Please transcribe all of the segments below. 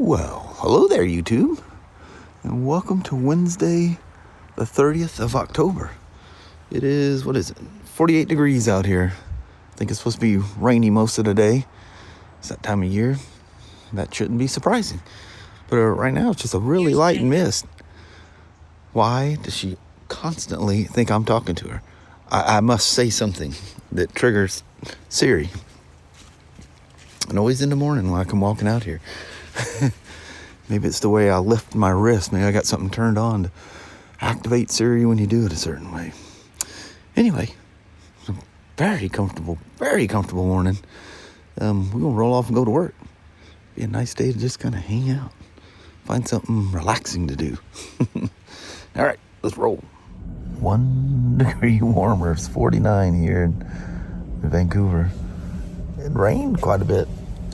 Well, hello there, YouTube, and welcome to Wednesday, the 30th of October. It is, 48 degrees out here. I think it's supposed to be rainy most of the day. It's that time of year. That shouldn't be surprising. But right now, it's just a really light mist. Why does she constantly think I'm talking to her? I must say something that triggers Siri. And always in the morning when I come walking out here. Maybe it's the way I lift my wrist. Maybe I got something turned on to activate Siri when you do it a certain way. Anyway, it's a very comfortable morning. We're going to roll off and go to work. Be a nice day to just kind of hang out. Find something relaxing to do. All right, let's roll. 1 degree warmer. It's 49 here in Vancouver. It rained quite a bit.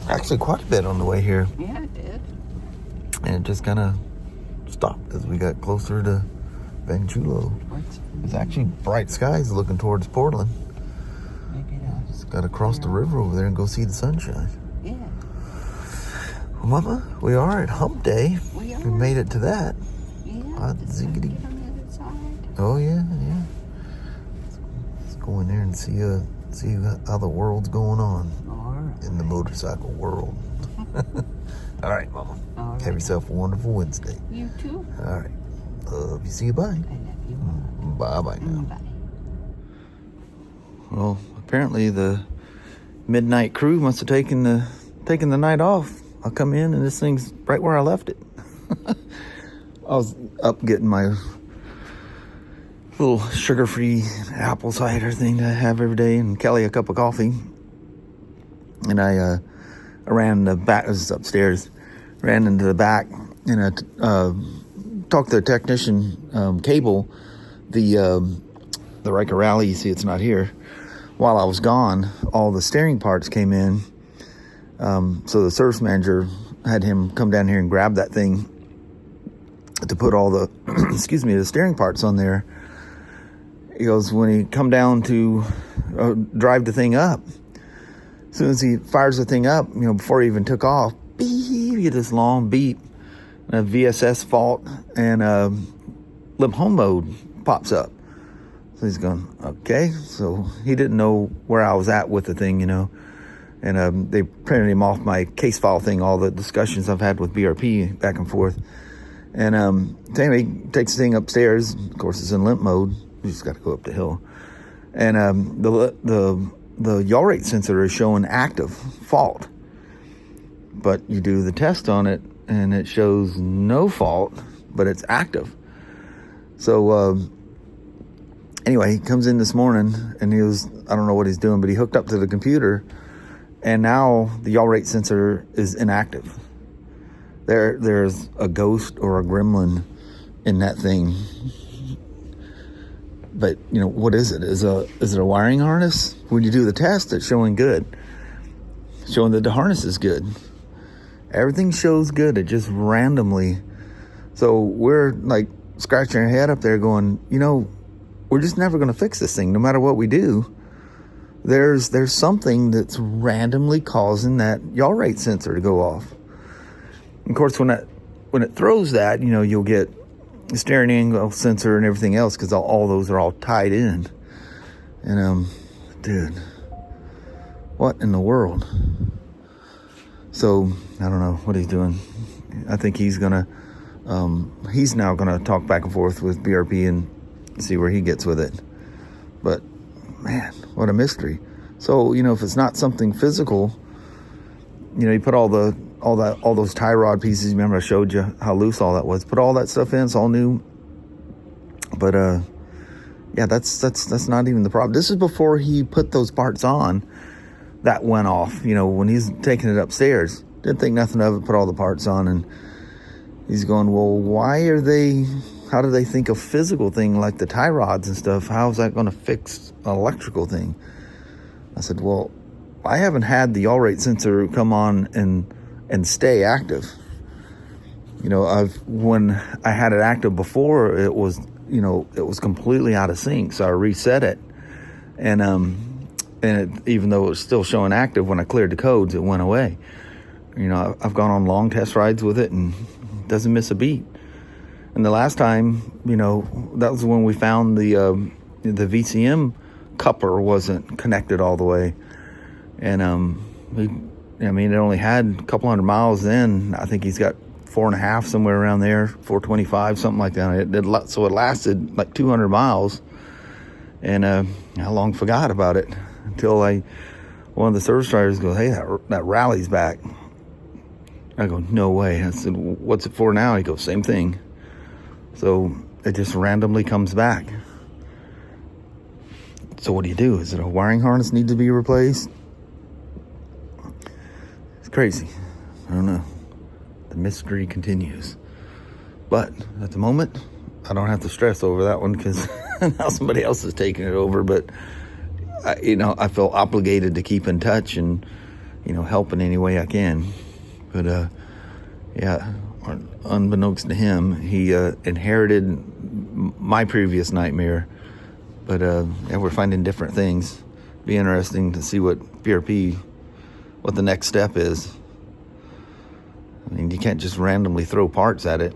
Actually, quite a bit on the way here. Yeah, it did. And it just kind of stopped as we got closer to Vanchulo. It's actually bright skies looking towards Portland. Maybe not. Just got to cross the river over there and go see the sunshine. Yeah. Well, Mama, we are at Hump Day. We are. We made it to that. Yeah. Hot the sun ziggity. get on the other side. Oh, yeah. Let's go in there and see how the world's going on in the motorcycle world. All right, Mama. All right. Have yourself a wonderful Wednesday. You too. All right. Love you. See you. Bye. I love you. Bye-bye now. Bye. Well, apparently the midnight crew must have taken the night off. I come in and this thing's right where I left it. I was up getting my little sugar-free apple cider thing that I have every day, and Kelly a cup of coffee. And I ran the back. This is upstairs. Ran into the back and I talked to the technician. Cable the Riker Rally. You see, it's not here. While I was gone, all the steering parts came in. So the service manager had him come down here and grab that thing to put all the the steering parts on there. He goes, when he come down to drive the thing up, as soon as he fires the thing up, before he even took off, beep, you get this long beep, and a VSS fault, and limp home mode pops up. So he's going, okay. So he didn't know where I was at with the thing, and they printed him off my case file thing, all the discussions I've had with BRP back and forth. And anyway, he takes the thing upstairs. Of course, it's in limp mode. You just got to go up the hill. And the yaw rate sensor is showing active fault. But you do the test on it, and it shows no fault, but it's active. So anyway, he comes in this morning, and I don't know what he's doing, but he hooked up to the computer, and now the yaw rate sensor is inactive. There's a ghost or a gremlin in that thing. But, what is it? Is it a wiring harness? When you do the test, it's showing good. Showing that the harness is good. Everything shows good. It just randomly. So we're like scratching our head up there going, we're just never going to fix this thing. No matter what we do, there's something that's randomly causing that yaw rate sensor to go off. And of course, when it throws that, you'll get the steering angle sensor and everything else, because all those are all tied in. And dude, what in the world? So I don't know what he's doing. I think he's now gonna talk back and forth with BRP and see where he gets with it. But man, what a mystery. So if it's not something physical, you put all those tie rod pieces. Remember I showed you how loose all that was. Put all that stuff in. It's all new. But yeah, that's not even the problem. This is before he put those parts on. That went off. When he's taking it upstairs, didn't think nothing of it. Put all the parts on, and he's going, well, how do they think a physical thing like the tie rods and stuff? How is that going to fix an electrical thing? I said, well, I haven't had the yaw rate sensor come on and stay active. When I had it active before, it was completely out of sync. So I reset it, and even though it was still showing active, when I cleared the codes, it went away. You know, I've gone on long test rides with it and it doesn't miss a beat. And the last time, you know, that was when we found the VCM coupler wasn't connected all the way. And it only had a couple hundred miles then. I think he's got 4.5, somewhere around there, 425, something like that. So it lasted like 200 miles. And I long forgot about it until one of the service drivers goes, "Hey, that rally's back." I go, "No way." I said, "What's it for now?" He goes, "Same thing." So it just randomly comes back. So what do you do? Is it a wiring harness needs to be replaced? It's crazy. I don't know. The mystery continues. But at the moment, I don't have to stress over that one because now somebody else is taking it over. But, I feel obligated to keep in touch and, help in any way I can. But, unbeknownst to him, he inherited my previous nightmare. But, we're finding different things. Be interesting to see what the next step is. I mean, you can't just randomly throw parts at it.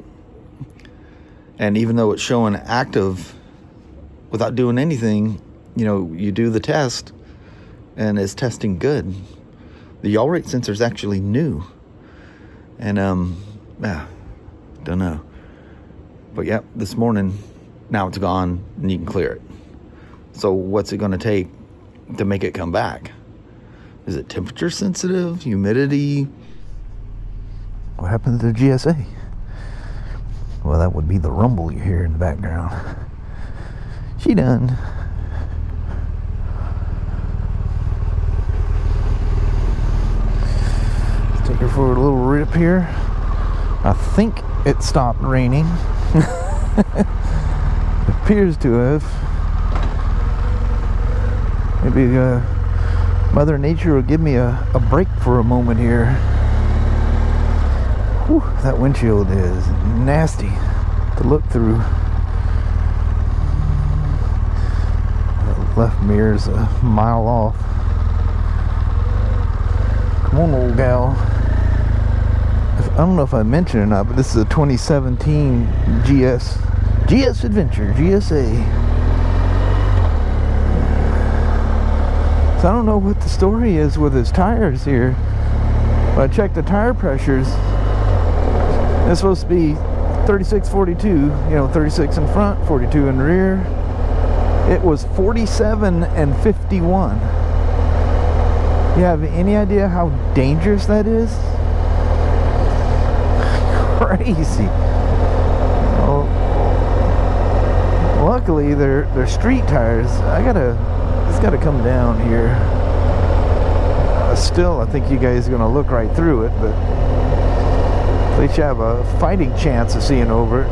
And even though it's showing active without doing anything, you do the test and it's testing good. The yaw rate sensor is actually new. And, don't know. But this morning, now it's gone and you can clear it. So what's it going to take to make it come back? Is it temperature sensitive, humidity? What happened to the GSA? Well, that would be the rumble you hear in the background. She done. Let's take her for a little rip here. I think it stopped raining. It appears to have. Maybe Mother Nature will give me a break for a moment here. Whew, that windshield is nasty to look through. That left mirror's a mile off. Come on, old gal. I don't know if I mentioned it or not, but this is a 2017 GS Adventure, GSA. So I don't know what the story is with his tires here. But I checked the tire pressures. It's supposed to be 36-42, 36 in front, 42 in rear. It was 47 and 51. You have any idea how dangerous that is? Crazy. Well, luckily they're street tires. It's got to come down here. Still, I think you guys are going to look right through it, but at least you have a fighting chance of seeing over it.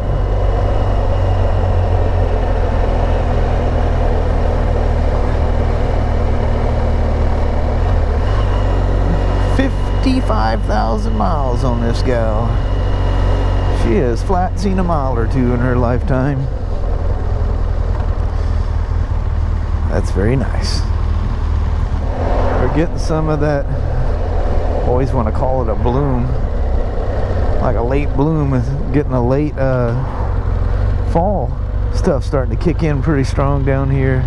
$55,000 miles on this gal. She has flat seen a mile or two in her lifetime. That's very nice. We're getting some of that, always want to call it a bloom, like a late bloom, is getting a late fall stuff starting to kick in pretty strong down here.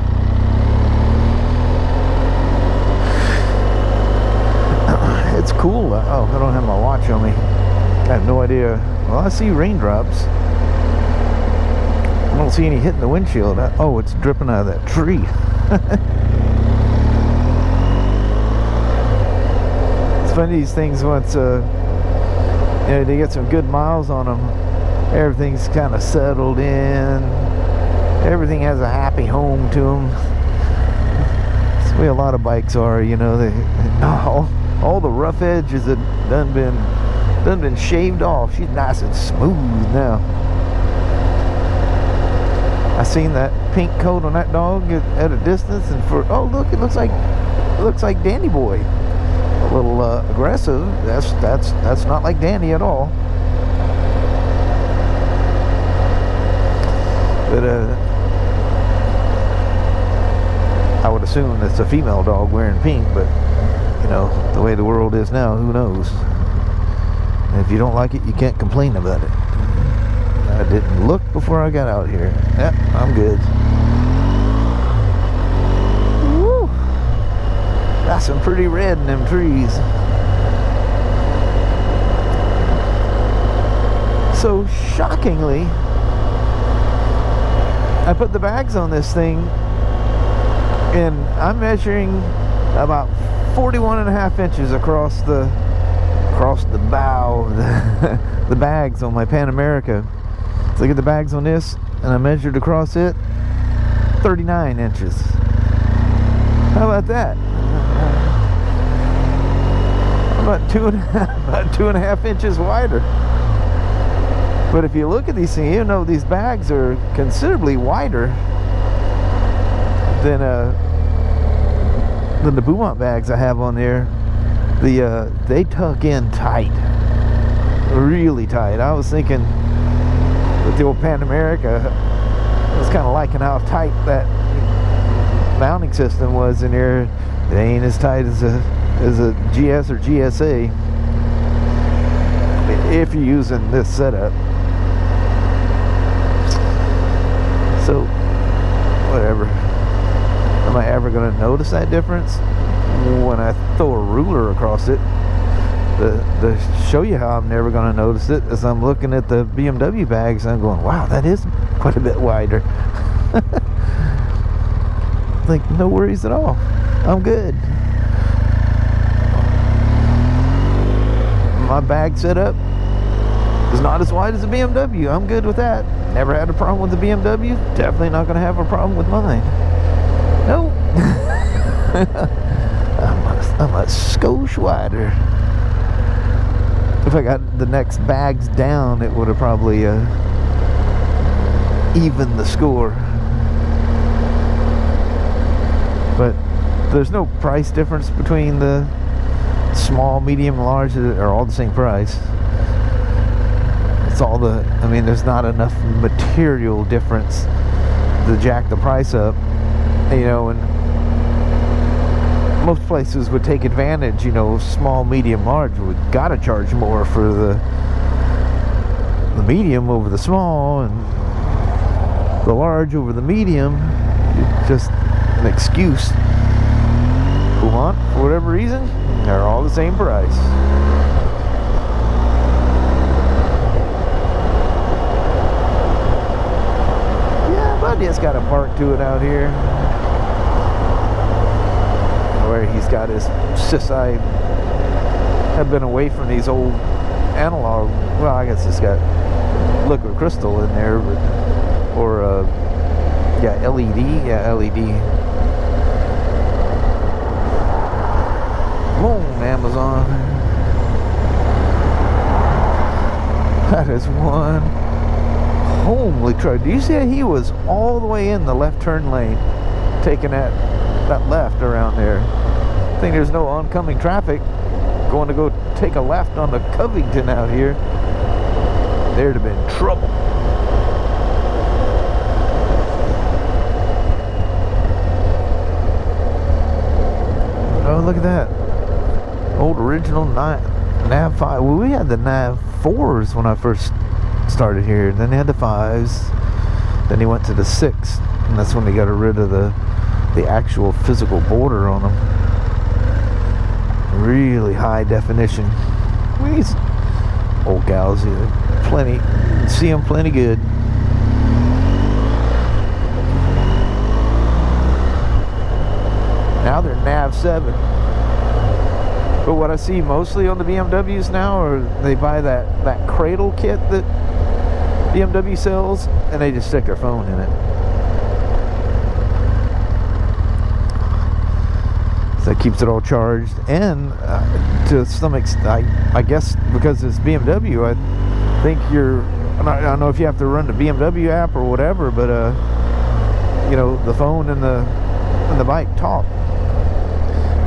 It's cool. Oh, I don't have my watch on me. I have no idea. Well, I see raindrops. I don't see any hitting the windshield. Oh, it's dripping out of that tree. It's funny, these things, once they get some good miles on them, everything's kind of settled in. Everything has a happy home to them. That's the way a lot of bikes are, all the rough edges have done been shaved off. She's nice and smooth now. I seen that pink coat on that dog at a distance, and look, it looks like Danny Boy. A little aggressive. That's not like Danny at all. But I would assume it's a female dog wearing pink, but the way the world is now, who knows? And if you don't like it, you can't complain about it. I didn't look before I got out here. Yep, I'm good. Woo! Got some pretty red in them trees. So shockingly, I put the bags on this thing and I'm measuring about 41.5 inches across the bow of the bags on my Pan America. So I get the bags on this and I measured across it 39 inches. How about that? About 2.5 inches wider. But if you look at these things, you know these bags are considerably wider than the Beaumont bags I have on there. They tuck in tight, really tight. I was thinking with the old Pan America, I was kind of liking how tight that mounting system was in here. It ain't as tight as a GS or GSA if you're using this setup. So, whatever. Am I ever going to notice that difference? When I throw a ruler across it, to show you how I'm never going to notice it, is I'm looking at the BMW bags and I'm going, wow, that is quite a bit wider. Like, no worries at all. I'm good. My bag setup is not as wide as a BMW. I'm good with that. Never had a problem with the BMW. Definitely not going to have a problem with mine. Nope. I'm a skosh wider. If I got the next bags down, it would have probably evened the score. But there's no price difference between the small, medium, and large. They're all the same price. It's all there's not enough material difference to jack the price up, you know, and most places would take advantage, you know, small, medium, large. We gotta charge more for the medium over the small and the large over the medium. It's just an excuse. For whatever reason, they're all the same price. Yeah, but it's got a park to it out here, where he's got his I have been away from these old analog. Well, I guess it's got liquid crystal in there, but yeah, LED. Yeah, LED. Come on, Amazon. That is one homely truck. Do you see he was all the way in the left turn lane, taking that left around there? I think there's no oncoming traffic going to go take a left on the Covington out here. There'd have been trouble. Oh, look at that. Old original Nav 5. Well, we had the Nav 4s when I first started here. Then they had the 5s. Then he went to the 6. And that's when they got rid of the actual physical border on them. Really high definition. These old gals, plenty, see them plenty good. Now they're Nav 7. But what I see mostly on the BMWs now are they buy that cradle kit that BMW sells and they just stick their phone in it. So it keeps it all charged, and to some extent, I guess because it's BMW, I think I don't know if you have to run the BMW app or whatever, but you know, the phone and the bike talk.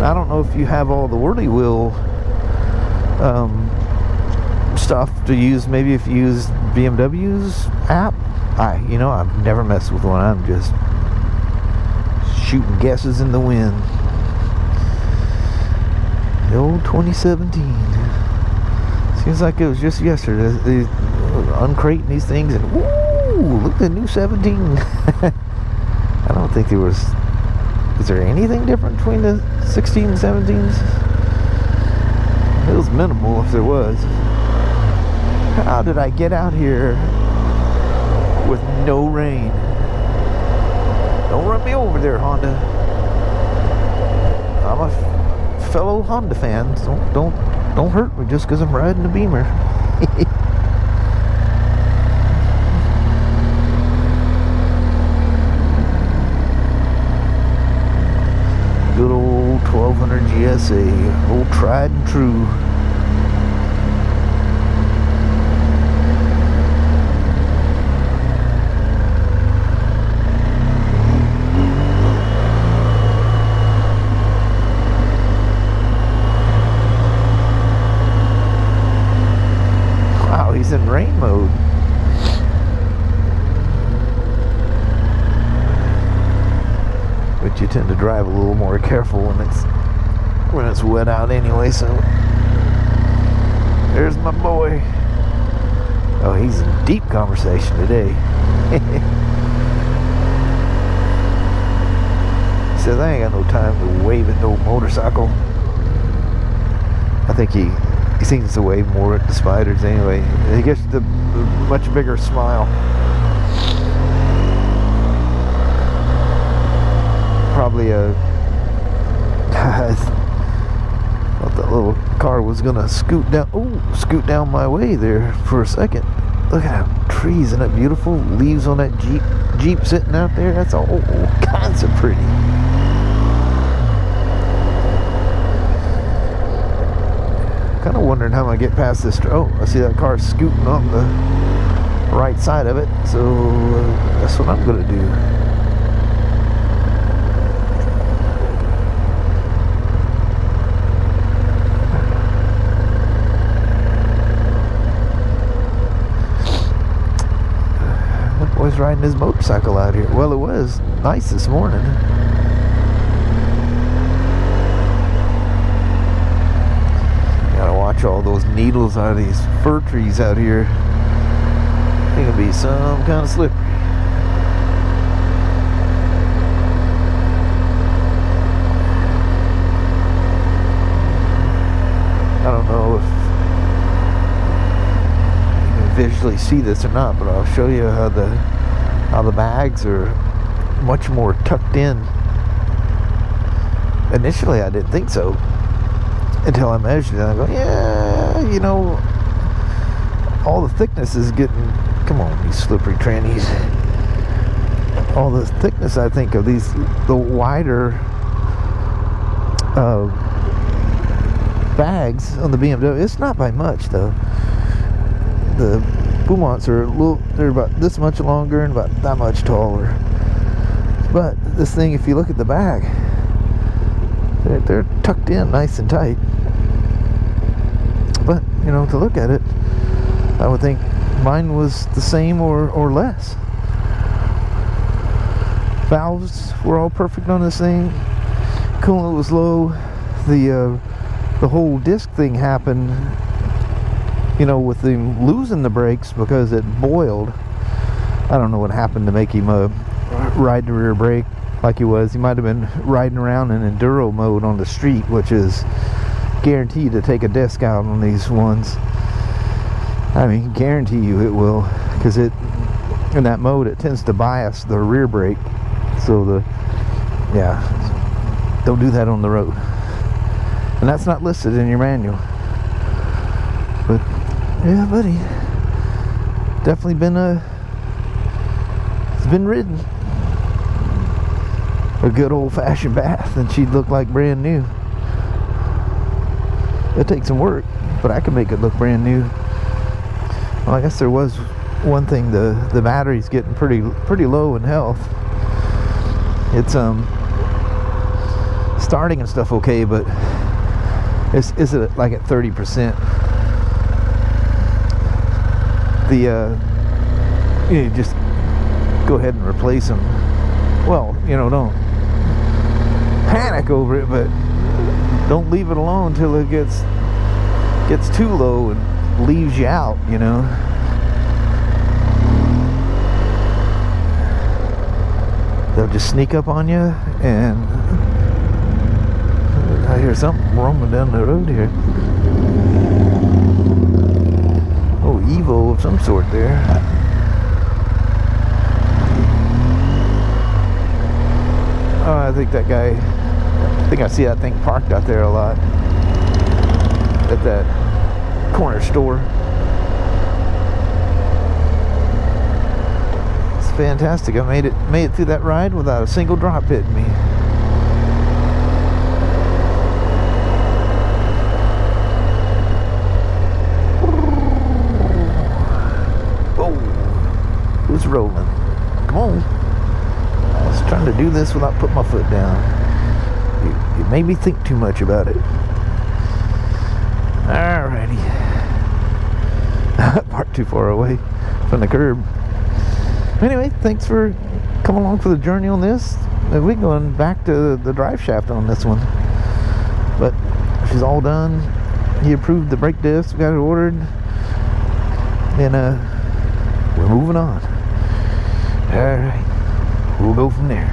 I don't know if you have all the whirly wheel stuff to use. Maybe if you use BMW's app. I've never messed with one. I'm just shooting guesses in the wind. The old 2017. Seems like it was just yesterday. They uncrating these things and woo! Look at the new 17. I don't think there was. Is there anything different between the 16 and 17s? It was minimal if there was. How did I get out here with no rain? Don't run me over there, Honda. I'm a fellow Honda fan. So don't hurt me just because I'm riding a Beamer. Good old 1200 GSA, old tried and true. Wow, he's in rain mode. But you tend to drive a little more careful when it's wet out anyway, so there's my boy. Oh, he's in deep conversation today. He says, I ain't got no time to wave at no motorcycle. I think he seems to wave more at the Spyders anyway. He gets the much bigger smile. Probably I thought that little car was gonna scoot down my way there for a second. Look at that trees, isn't that beautiful? Leaves on that Jeep sitting out there. That's all kinds of pretty. Kind of wondering how I get past this. Oh, I see that car scooting on the right side of it, so that's what I'm gonna do. Boy's riding his motorcycle out here. Well, it was nice this morning. Gotta watch all those needles out of these fir trees out here. It's gonna be some kind of slippery. I don't know if visually see this or not, but I'll show you how the bags are much more tucked in. Initially I didn't think so until I measured it and I go, yeah, you know, all the thickness is getting, come on you slippery trannies, all the thickness I think of these, the wider bags on the BMW, it's not by much though. The Pumonts are they're about this much longer and about that much taller. But this thing, if you look at the back, they're tucked in nice and tight. But, you know, to look at it, I would think mine was the same or less. Valves were all perfect on this thing. Coolant was low. The whole disc thing happened, you know, with him losing the brakes because it boiled. I don't know what happened to make him ride the rear brake like he was. He might have been riding around in enduro mode on the street, which is guaranteed to take a disc out on these ones. I mean, guarantee you it will, because it, in that mode, it tends to bias the rear brake. So yeah, don't do that on the road. And that's not listed in your manual. But yeah, buddy, definitely been it's been ridden. A good old-fashioned bath, and she'd look like brand new. It takes some work, but I can make it look brand new. Well, I guess there was one thing, the battery's getting pretty low in health. It's starting and stuff okay, but it's like at 30%. You just go ahead and replace them. Well, you know, don't panic over it, but don't leave it alone until it gets too low, and leaves you out, you know. They'll just sneak up on you, and I hear something roaming down the road here. Oh, Evo of some sort there. Oh, I think that guy, I think I see that thing parked out there a lot at that corner store. It's fantastic. I made it through that ride without a single drop hitting me. Oh, who's rolling? Come on. I was trying to do this without putting my foot down. It made me think too much about it. Alrighty. Parked too far away from the curb. Anyway, thanks for coming along for the journey on this. We're going back to the drive shaft on this one. But she's all done. He approved the brake disc. We got it ordered. And we're moving on. Alright. We'll go from there.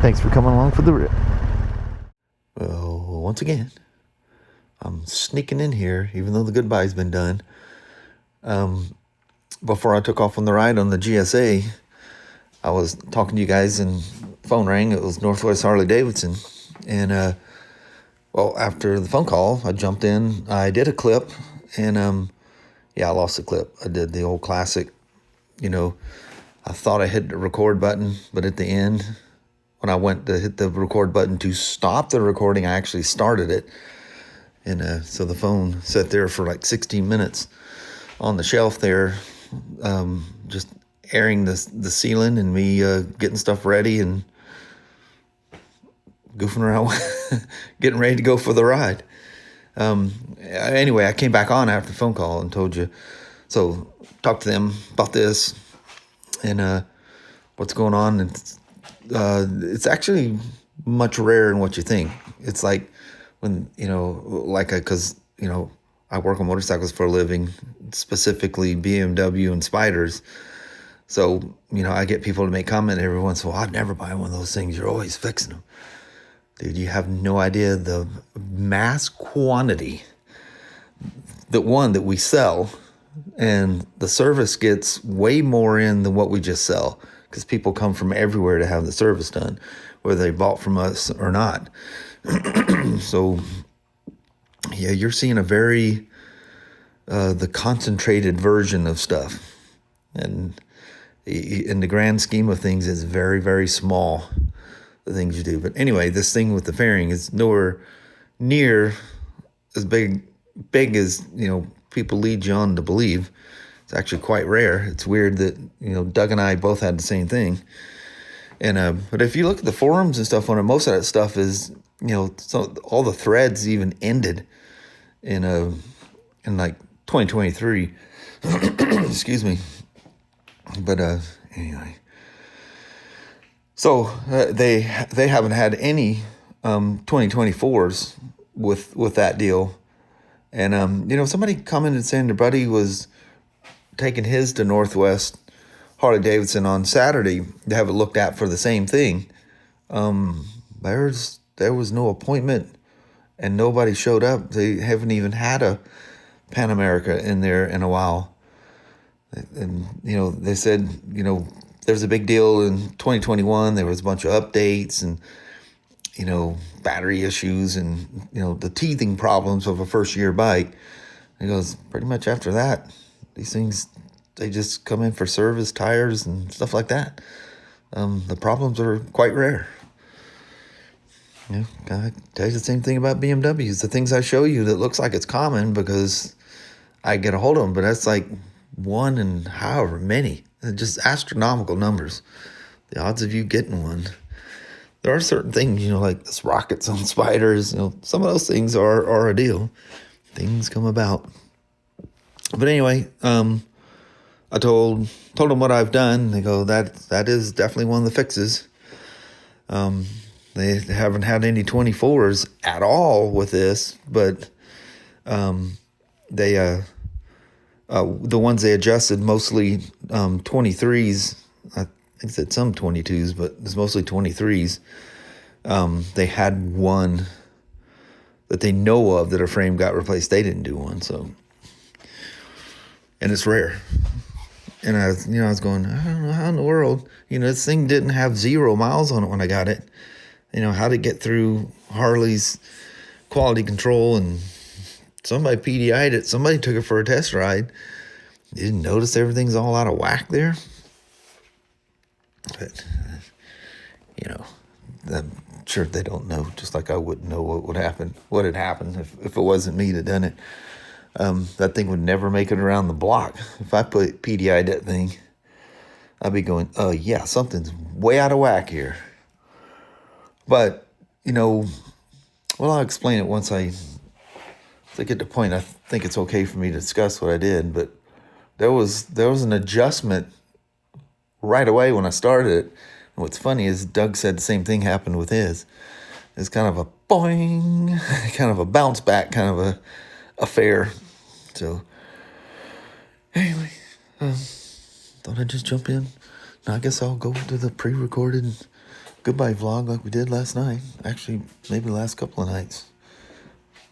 Thanks for coming along for the rip. Well, once again, I'm sneaking in here, even though the goodbye's been done. Before I took off on the ride on the GSA, I was talking to you guys and phone rang. It was Northwest Harley-Davidson. And, well, after the phone call, I jumped in. I did a clip. And, yeah, I lost the clip. I did the old classic, you know, I thought I hit the record button, but at the end, when I went to hit the record button to stop the recording, I actually started it. And so the phone sat there for like 16 minutes on the shelf there, just airing the ceiling and me getting stuff ready and goofing around, getting ready to go for the ride. Anyway, I came back on after the phone call and told you. So talked to them about this and what's going on. It's actually much rarer than what you think. It's like when, you know, like because, you know, I work on motorcycles for a living, specifically BMW and Spyders. So, you know, I get people to make comment every once in a while, I'd never buy one of those things. You're always fixing them. Dude, you have no idea the mass quantity that we sell, and the service gets way more in than what we just sell, because people come from everywhere to have the service done, whether they bought from us or not. So, yeah, you're seeing a very, the concentrated version of stuff. And in the grand scheme of things, it's very, very small, the things you do. But anyway, this thing with the fairing is nowhere near as big as, you know, people lead you on to believe. It's actually quite rare. It's weird that, you know, Doug and I both had the same thing. And but if you look at the forums and stuff on it, most of that stuff is, you know, so all the threads even ended in like 2023. Excuse me. But anyway. So they haven't had any 2024s with that deal. And, you know, somebody commented saying their buddy was taking his to Northwest Harley-Davidson on Saturday to have it looked at for the same thing. There was no appointment and nobody showed up. They haven't even had a Pan America in there in a while. And, you know, they said, you know, there's a big deal in 2021. There was a bunch of updates and, you know, battery issues and, you know, the teething problems of a first-year bike. He goes, pretty much after that, these things, they just come in for service, tires, and stuff like that. The problems are quite rare. You know, I tell you the same thing about BMWs. The things I show you that looks like it's common because I get a hold of them, but that's like one in however many. They're just astronomical numbers. The odds of you getting one. There are certain things, you know, like this rockets on Spyders. You know, some of those things are a deal. Things come about. But anyway, I told them what I've done. They go, that is definitely one of the fixes. They haven't had any 24s at all with this, but they the ones they adjusted, mostly 23s. I think that some 22s, but it's mostly 23s. They had one that they know of that a frame got replaced. They didn't do one, so, and it's rare. And I was going, I don't know how in the world, this thing didn't have 0 miles on it when I got it. How to get through Harley's quality control, and somebody PDI'd it. Somebody took it for a test ride. Didn't notice everything's all out of whack there. But, I'm sure they don't know, just like I wouldn't know what had happened if it wasn't me that done it. That thing would never make it around the block. If I PDI'd that thing, I'd be going, yeah, something's way out of whack here. But, I'll explain it once I get to the point. I think it's okay for me to discuss what I did, but there was an adjustment right away when I started it. And what's funny is Doug said the same thing happened with his. It's kind of a boing, kind of a bounce back kind of a affair. So, anyway, thought I'd just jump in. Now, I guess I'll go to the pre-recorded goodbye vlog like we did last night. Actually, maybe the last couple of nights.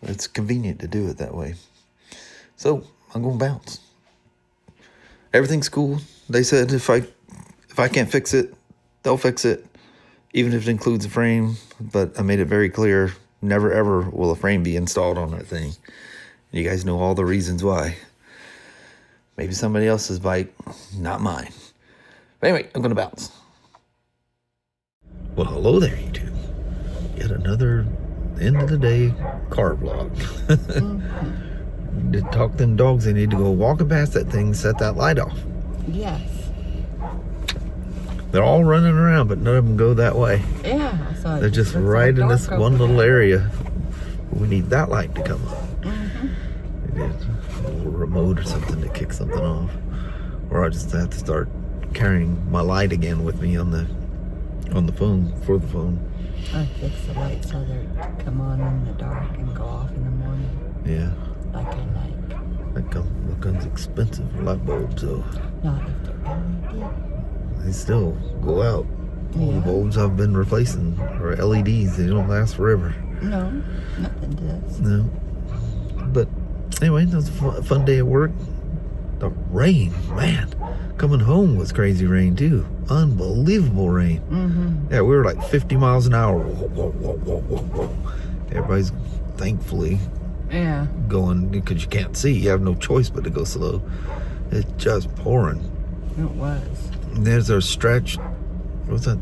It's convenient to do it that way. So, I'm going to bounce. Everything's cool. They said if I can't fix it, they'll fix it, even if it includes a frame. But I made it very clear, never ever will a frame be installed on that thing. You guys know all the reasons why. Maybe somebody else's bike, not mine. But anyway, I'm going to bounce. Well, hello there, YouTube. Yet another end of the day car vlog. To talk them dogs, they need to go walking past that thing, set that light off. Yes. They're all running around, but none of them go that way. Yeah. I saw it. They're just right in this one little area. We need that light to come on. Maybe a little remote or something to kick something off. Or I just have to start carrying my light again with me on the phone, for the phone. I fix the lights so they come on in the dark and go off in the morning. Yeah. Like I like. That comes expensive light bulbs, though. Not if they're LED. They still go out. All the Yeah. bulbs I've been replacing are LEDs. They don't last forever. No, nothing does. No. But anyway, that was a fun day at work. The rain, man. Coming home was crazy rain, too. Unbelievable rain. Mm-hmm. Yeah, we were like 50 miles an hour. Whoa, whoa, whoa, whoa, whoa, whoa. Everybody's thankfully going, because you can't see. You have no choice but to go slow. It's just pouring. It was. And there's a stretch. What's that?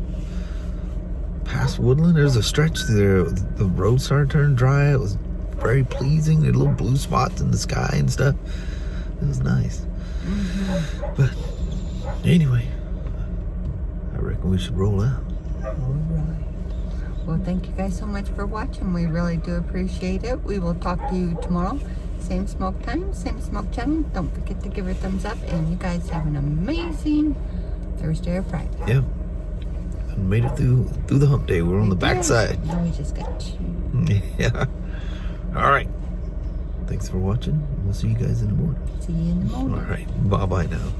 Past Woodland? There's a stretch there. The road started turning dry. It was very pleasing. There were little blue spots in the sky and stuff. It was nice. Mm-hmm. But anyway, I reckon we should roll out. All right. Well, thank you guys so much for watching. We really do appreciate it. We will talk to you tomorrow. Same smoke time, same smoke channel. Don't forget to give it a thumbs up. And you guys have an amazing Thursday or Friday. Yeah. And made it through the hump day. We're on the back side. Now we just got you. Yeah. All right. Thanks for watching. We'll see you guys in the morning. See you in the morning. All right. Bye-bye now.